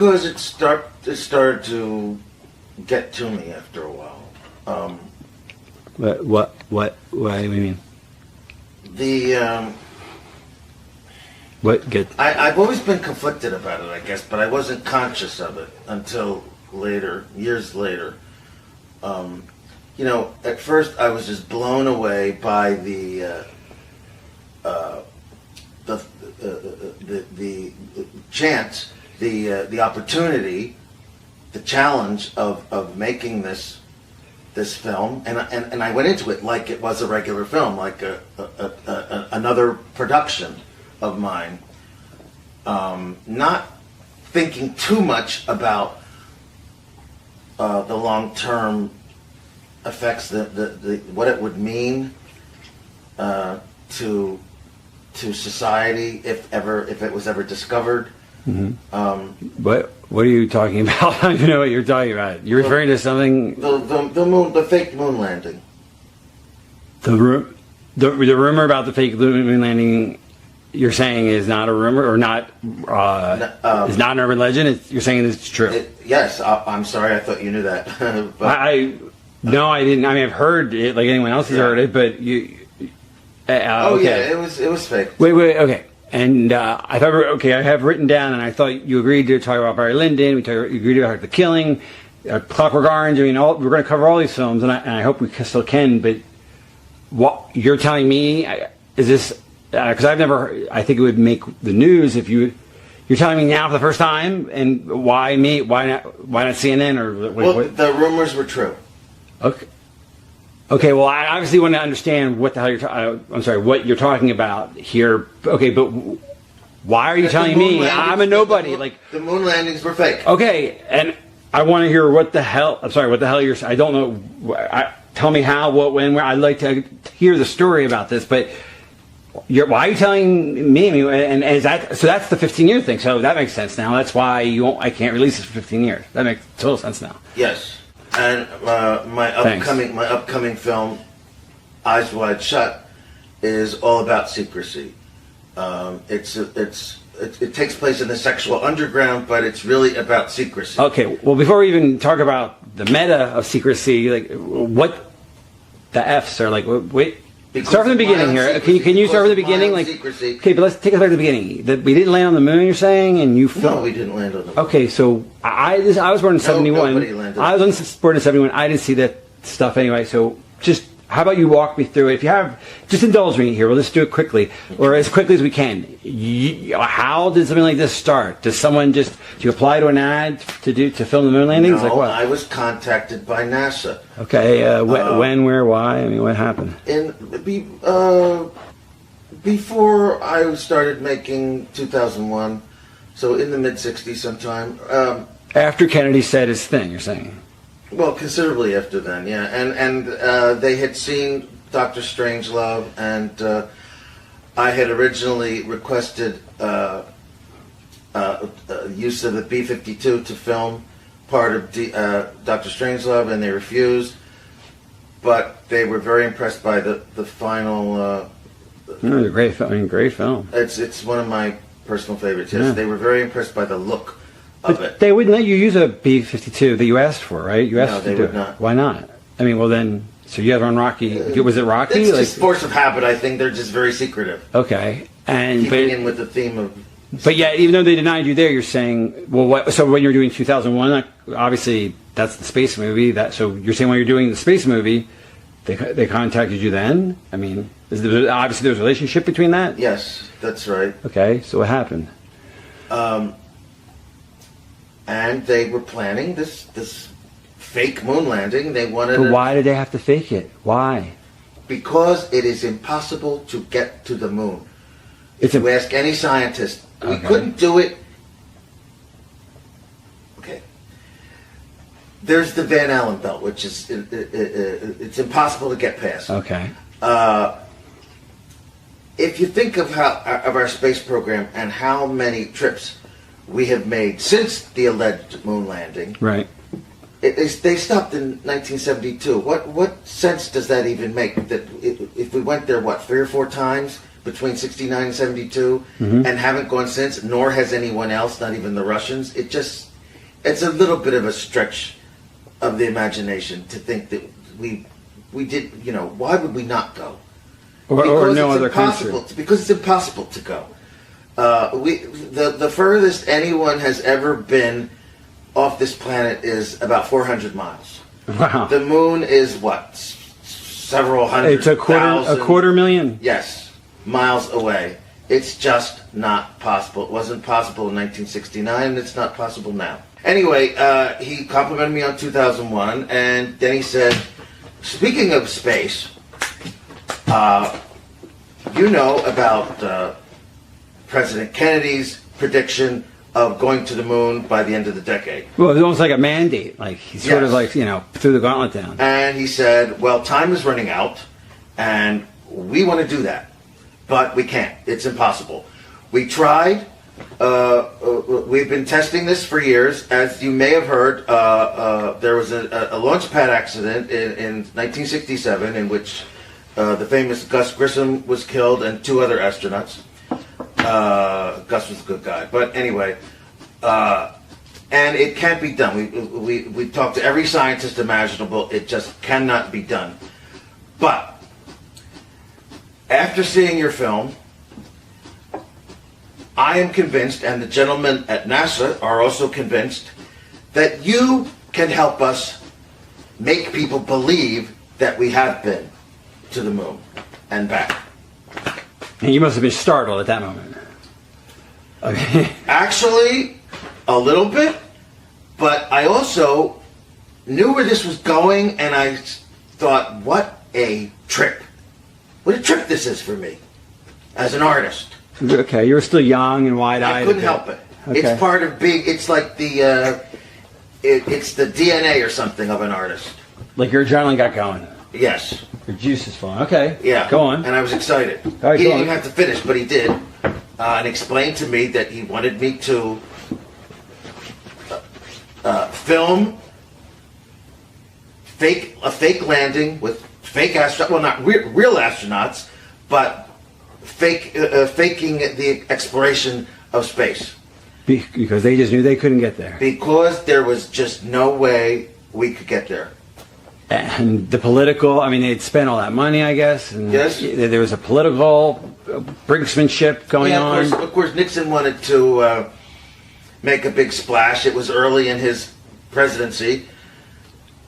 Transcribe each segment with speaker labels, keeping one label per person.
Speaker 1: Because it started to get to me after a while.
Speaker 2: What do you mean?
Speaker 1: I've always been conflicted about it, I guess, but I wasn't conscious of it until later, years later. At first I was just blown away by the chance, the opportunity, the challenge of making this film, and I went into it like it was a regular film, like another production of mine, not thinking too much about the long-term effects, what it would mean to society if it was ever discovered.
Speaker 2: Mm-hmm. What are you talking about? I don't even know what you're talking about. You're referring to something.
Speaker 1: The fake moon landing.
Speaker 2: The rumor about the fake moon landing. You're saying is not a rumor, or not is not an urban legend. You're saying it's true.
Speaker 1: Yes, I'm sorry. I thought you knew that.
Speaker 2: No, I didn't. I mean, I've heard it like anyone else has heard it, but you. Okay.
Speaker 1: Yeah, it was fake.
Speaker 2: Wait, okay. And I thought, okay, I have written down, and I thought you agreed to talk about Barry Lyndon. You agreed about The Killing, Clockwork Orange. I mean, we're going to cover all these films, and I hope we still can. But what you're telling me is this? Because I've never. I think it would make the news if you're telling me now for the first time. And why me? Why not? Why not CNN or?
Speaker 1: What? The rumors were true.
Speaker 2: Okay. Okay, well, I obviously want to understand what the hell what you're talking about here. Okay, but why are you telling me? I'm a nobody.
Speaker 1: The moon landings were fake.
Speaker 2: Okay, and I want to hear what the hell you're saying. I don't know. Tell me how, what, when, where. I'd like to hear the story about this, but why are you telling me? And is that so? That's the 15-year thing. So that makes sense now. That's why I can't release this for 15 years. That makes total sense now.
Speaker 1: Yes. And my upcoming film, Eyes Wide Shut, is all about secrecy. It takes place in the sexual underground, but it's really about secrecy.
Speaker 2: Okay. Well, before we even talk about the meta of secrecy, like what the F's are like. Wait. Start from the beginning here. Can you start from the beginning?
Speaker 1: Secrecy.
Speaker 2: Okay, but let's take it back to the beginning. We didn't land on the moon, you're saying, and you
Speaker 1: No, we didn't land on the moon.
Speaker 2: Okay, so I was born in 71.
Speaker 1: Nobody landed.
Speaker 2: I was born in 71. I didn't see that stuff anyway. So just how about you walk me through it? If you have, just indulge me here. We'll just do it quickly, or as quickly as we can. How did something like this start? Do you apply to an ad to film the moon landings?
Speaker 1: No,
Speaker 2: like what?
Speaker 1: I was contacted by NASA.
Speaker 2: Okay, when, where, why? I mean, what happened?
Speaker 1: Before I started making 2001, so in the mid-'60s sometime.
Speaker 2: After Kennedy said his thing, you're saying?
Speaker 1: Well, considerably after then, yeah. And they had seen Dr. Strangelove, and I had originally requested use of the B-52 to film part of Dr. Strangelove, and they refused. But they were very impressed by the final.
Speaker 2: Great film.
Speaker 1: It's one of my personal favorites. Yes, they were very impressed by the look of it.
Speaker 2: They wouldn't let you use a B-52 that you asked for, right?
Speaker 1: No, they would not.
Speaker 2: Why not? I mean, well then, so you have on Rocky. Was it Rocky?
Speaker 1: It's just force of habit. I think they're just very secretive.
Speaker 2: Okay,
Speaker 1: keeping in with the theme of.
Speaker 2: But yeah, even though they denied you there, you're saying, well, so when you're doing 2001, obviously that's the space movie. So you're saying when you're doing the space movie, they contacted you then? I mean, obviously there's a relationship between that?
Speaker 1: Yes, that's right.
Speaker 2: Okay, so what happened?
Speaker 1: And they were planning this fake moon landing. They wanted.
Speaker 2: But why did they have to fake it? Why?
Speaker 1: Because it is impossible to get to the moon. If you ask any scientist, we couldn't do it. Okay. There's the Van Allen belt, which is it's impossible to get past.
Speaker 2: Okay.
Speaker 1: If you think of our space program and how many trips we have made since the alleged moon landing,
Speaker 2: right?
Speaker 1: They stopped in 1972. What sense does that even make? That if we went there, 3 or 4 times between 69 and 72, and haven't gone since, nor has anyone else, not even the Russians. It just it's a little bit of a stretch of the imagination to think that we did. You know, why would we not go?
Speaker 2: Or no other country.
Speaker 1: Because it's impossible to go. The furthest anyone has ever been off this planet is about 400 miles.
Speaker 2: Wow.
Speaker 1: The moon is what? Several hundred.
Speaker 2: It's a quarter million.
Speaker 1: Yes, miles away. It's just not possible. It wasn't possible in 1969, and it's not possible now. Anyway, he complimented me on 2001, and then he said, speaking of space, you know about President Kennedy's prediction of going to the moon by the end of the decade.
Speaker 2: Well, it was almost like a mandate. Like, he sort of like, threw the gauntlet down.
Speaker 1: And he said, well, time is running out, and we want to do that. But we can't. It's impossible. We tried. We've been testing this for years. As you may have heard, there was a launch pad accident in 1967 in which the famous Gus Grissom was killed and 2 other astronauts. Gus was a good guy. But anyway, and it can't be done. We talked to every scientist imaginable. It just cannot be done. But after seeing your film, I am convinced, and the gentlemen at NASA are also convinced, that you can help us make people believe that we have been to the moon and back.
Speaker 2: And you must have been startled at that moment. Okay.
Speaker 1: Actually, a little bit, but I also knew where this was going, and I thought, what a trip. What a trip this is for me, as an artist.
Speaker 2: Okay, you were still young and wide-eyed.
Speaker 1: I couldn't help it. Okay. It's part of being. It's like the. It's the DNA or something of an artist.
Speaker 2: Like your adrenaline got going.
Speaker 1: Yes.
Speaker 2: Your juice is flowing. Okay.
Speaker 1: Yeah.
Speaker 2: Go on.
Speaker 1: And I was excited. He didn't even have to finish, but he did, and explained to me that he wanted me to film a fake landing with fake astronauts. Well, not real astronauts, but faking the exploration of space.
Speaker 2: Because they just knew they couldn't get there.
Speaker 1: Because there was just no way we could get there.
Speaker 2: And the political, I mean, they'd spent all that money, I guess. And
Speaker 1: yes.
Speaker 2: There was a political brinksmanship going on.
Speaker 1: Of course, Nixon wanted to make a big splash. It was early in his presidency.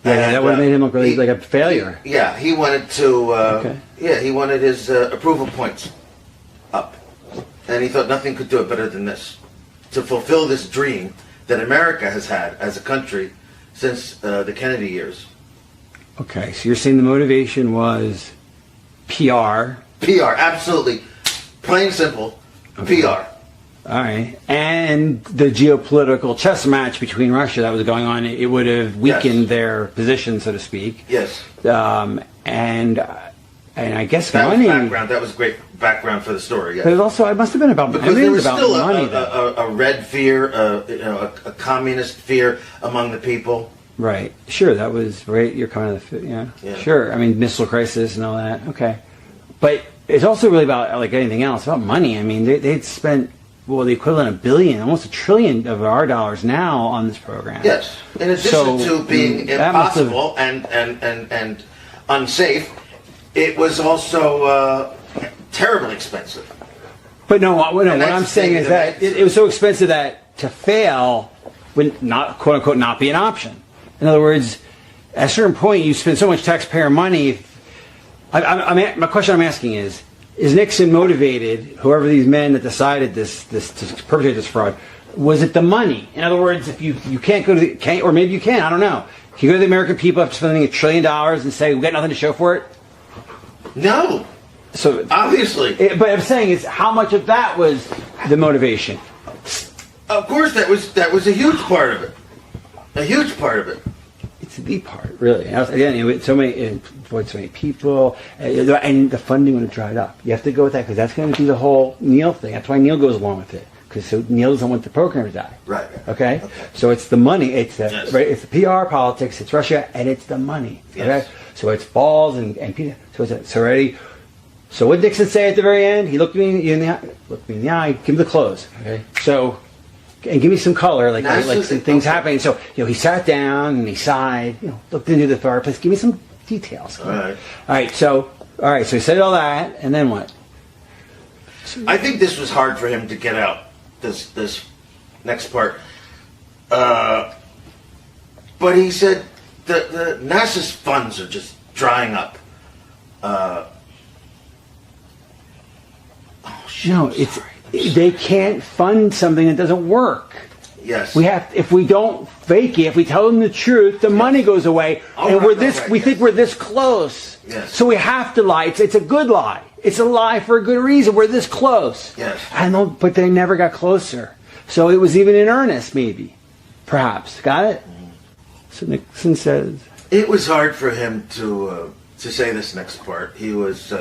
Speaker 2: Yeah, and, that would have made him look really like a failure.
Speaker 1: He wanted to. He wanted his approval points up, and he thought nothing could do it better than this, to fulfill this dream that America has had as a country since the Kennedy years.
Speaker 2: Okay, so you're saying the motivation was PR.
Speaker 1: PR, absolutely, plain and simple,
Speaker 2: okay.
Speaker 1: PR.
Speaker 2: All right, and the geopolitical chess match between Russia that was going on, it would have weakened their position, so to speak.
Speaker 1: Yes.
Speaker 2: And I guess
Speaker 1: that
Speaker 2: money.
Speaker 1: Was background. That was great background for the story. Yes.
Speaker 2: But also, it must have been about
Speaker 1: because there was still
Speaker 2: money.
Speaker 1: A red fear, a communist fear among the people.
Speaker 2: Right. Sure. That was right. You're kind of yeah. Sure. I mean, missile crisis and all that. Okay. But it's also really about like anything else about money. I mean, they'd spent the equivalent of $1 billion, almost $1 trillion of our dollars now on this program.
Speaker 1: Yes. In addition to being impossible and unsafe, it was also terribly expensive.
Speaker 2: But no, what I'm saying is that it was so expensive that to fail would not, quote unquote, not be an option. In other words, at a certain point, you spend so much taxpayer money. My question I'm asking is Nixon motivated, whoever these men that decided this to perpetrate this fraud, was it the money? In other words, if you can't go to or maybe you can, I don't know. Can you go to the American people after spending $1 trillion and say, we got nothing to show for it?
Speaker 1: No.
Speaker 2: So
Speaker 1: obviously.
Speaker 2: But I'm saying is how much of that was the motivation?
Speaker 1: Of course, that was a huge part of it. A huge part of it.
Speaker 2: It's the part, really. Again, so many people, and the funding would have dried up. You have to go with that because that's going to be the whole Neil thing. That's why Neil goes along with it, because so Neil doesn't want the program to die.
Speaker 1: Right.
Speaker 2: Okay. So it's the money. It's the right. It's the PR politics. It's Russia, and it's the money. Okay. Yes. So it's balls and so it's already. So what did Nixon say at the very end? He looked me in the eye. Give me the clothes. Okay. So and give me some color, like some things
Speaker 1: okay.
Speaker 2: happening. So, he sat down and he sighed, looked into the fireplace. Give me some details.
Speaker 1: All right.
Speaker 2: So he said all that, and then what?
Speaker 1: I think this was hard for him to get out, this next part. But he said the NASA's funds are just drying up.
Speaker 2: They can't fund something that doesn't work.
Speaker 1: Yes.
Speaker 2: If we don't fake it, if we tell them the truth, the money goes away, and we think we're this close.
Speaker 1: Yes.
Speaker 2: So we have to lie. It's a good lie. It's a lie for a good reason. We're this close.
Speaker 1: Yes.
Speaker 2: But they never got closer. So it was even in earnest, maybe, perhaps. Got it? So Nixon says
Speaker 1: it was hard for him to say this next part. He was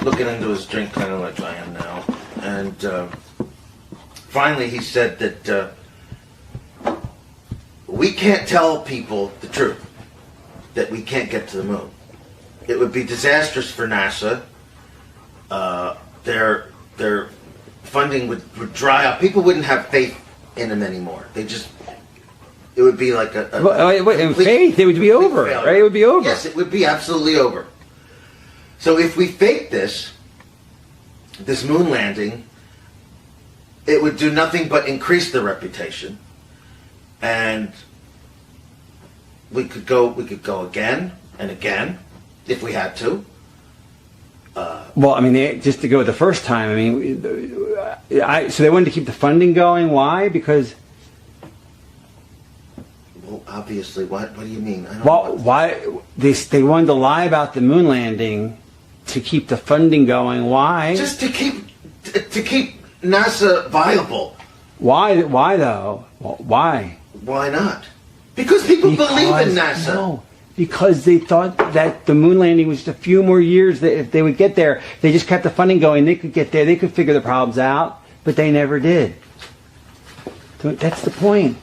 Speaker 1: looking into his drink, kind of like I am now, and finally he said that we can't tell people the truth, that we can't get to the moon. It would be disastrous for NASA. Their funding would dry up. People wouldn't have faith in them anymore. It would be like
Speaker 2: faith. It would be over,
Speaker 1: failure.
Speaker 2: right? It would be over.
Speaker 1: Yes, it would be absolutely over. So if we fake this moon landing, it would do nothing but increase the reputation, and we could go again and again if we had to.
Speaker 2: Well, I mean, just to go with the first time. I mean, so they wanted to keep the funding going. Why? Because.
Speaker 1: Well, obviously, what do you mean?
Speaker 2: Why they wanted to lie about the moon landing to keep the funding going? Why?
Speaker 1: Just to keep NASA viable.
Speaker 2: Why though? Why?
Speaker 1: Why not? Because people believe in NASA.
Speaker 2: No, because they thought that the moon landing was just a few more years. That if they would get there, they just kept the funding going. They could get there. They could figure the problems out, but they never did. So that's the point.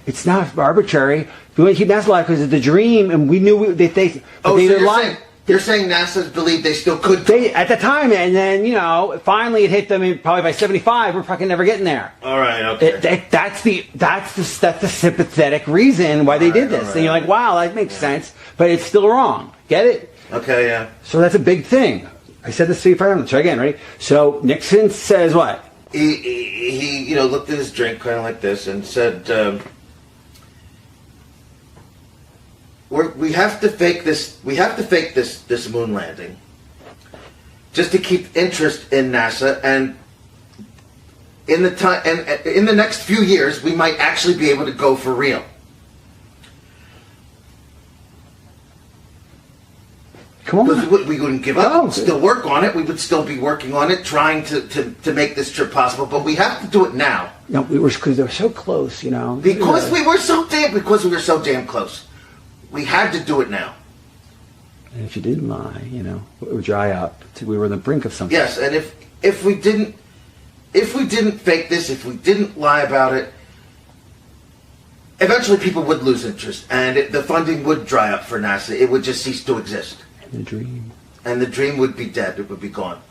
Speaker 2: It's not arbitrary. We want to keep NASA alive because it's the dream, and we knew that they.
Speaker 1: Oh, so you're saying NASA believed they still could.
Speaker 2: At the time, and then finally it hit them. Probably by 75, we're fucking never getting there.
Speaker 1: All right, okay.
Speaker 2: That's the sympathetic reason why they did this. Right. And you're like, wow, that makes sense, but it's still wrong. Get it?
Speaker 1: Okay, yeah.
Speaker 2: So that's a big thing. I said this to you before. Let's try again. Ready? So Nixon says what?
Speaker 1: He looked at his drink kind of like this and said. We have to fake this. We have to fake this moon landing, just to keep interest in NASA, and in the next few years, we might actually be able to go for real.
Speaker 2: Come on,
Speaker 1: because we wouldn't give up. We'd still work on it. We would still be working on it, trying to make this trip possible. But we have to do it now.
Speaker 2: No, because they were so close,
Speaker 1: Because we were so damn close. We had to do it now.
Speaker 2: And if you didn't lie, it would dry up. We were on the brink of something.
Speaker 1: Yes, and if we didn't fake this, if we didn't lie about it, eventually people would lose interest, and the funding would dry up for NASA. It would just cease to exist. And the dream would be dead. It would be gone.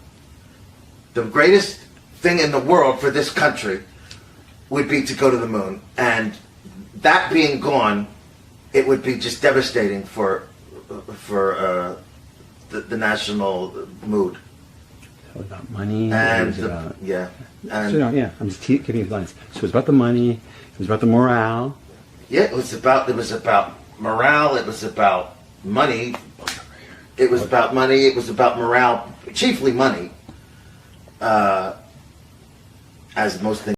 Speaker 1: The greatest thing in the world for this country would be to go to the moon, and that being gone, it would be just devastating for the national mood.
Speaker 2: So about money,
Speaker 1: and
Speaker 2: I'm just giving you lines. So it was about the money. It was about the morale.
Speaker 1: Yeah, it was about morale. It was about money. It was about money. It was about morale, chiefly money. As most things.